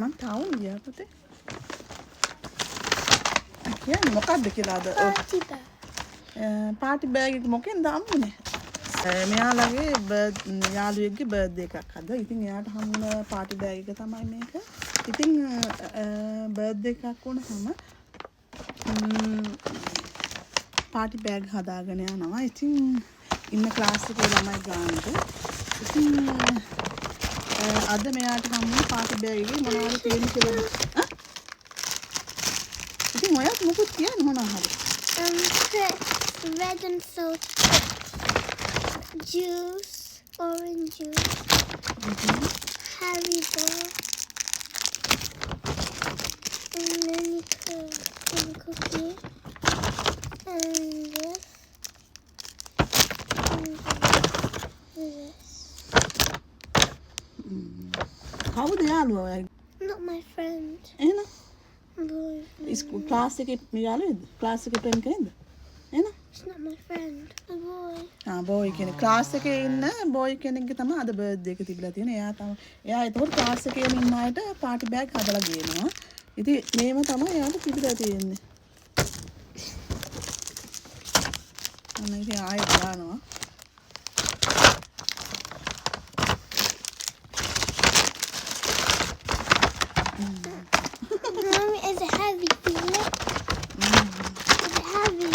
මං ටවුන් ගියා පුතේ. කියන්නේ මොකක්ද කියලාද? පාටි බෑග් එක මොකෙන්ද අම්මුනේ? මෙයාලගේ යාළුවෙක්ගේ බර්ත්ඩේ එකක් අද. ඉතින් එයාට හම්බ පාටි බෑග් එක තමයි මේක. ඉතින් බර්ත්ඩේ එකක් වුණාම පාටි බෑග් හදාගෙන යනවා. ඉතින් ඉන්න ක්ලාස් එකේ ළමයි ගානට. ඉතින් අද මෙයාට හම්බුනේ පාටි බෑග් එකේ මොනවද තියෙන්නේ කියලා. ඉතින් ඔයත් මොකද කියන්නේ මොනවා හරි? Red and salt juice, orange juice, Haribo, and mini cookie, and this, and this. කවුද යාළුවා ඔයගේ? Not my friend. එහෙනම් Boy. ඉස්කෝල ක්ලාස් එකේ යාළුවෙක්ද? ක්ලාස් එකේ ෆ්‍රෙන්ඩ් කෙනෙක්ද? එහෙනම් It's not my friend. A boy. Boy කෙනෙක් ක්ලාස් එකේ ඉන්න බෝයි කෙනෙක්ගේ තමයි අද බර්ත්ඩේ එක තිබිලා තියෙන්නේ. එයා ඒතකොට ක්ලාස් එකේම ඉන්න අයට පාටි බෑග් හදලා ගේනවා. ඉතින් මේව තමයි එයාට තිබිලා තියෙන්නේ. අන්න ඉතින් ආයෙත් දානවා. Mommy, is it heavy? Feel it? Is it heavy?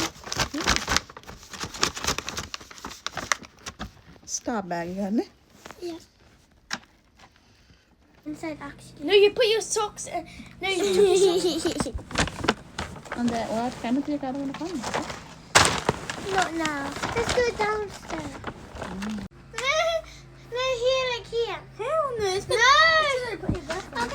Star bag ගන්න. Yeah. Inside actually. No, you put your socks in. No, you took your socks. අන්ද ඔයාට කැමති එක අරගෙන කන්න. Not now. Let's go downstairs. No, here, like here. Hell no, it's No!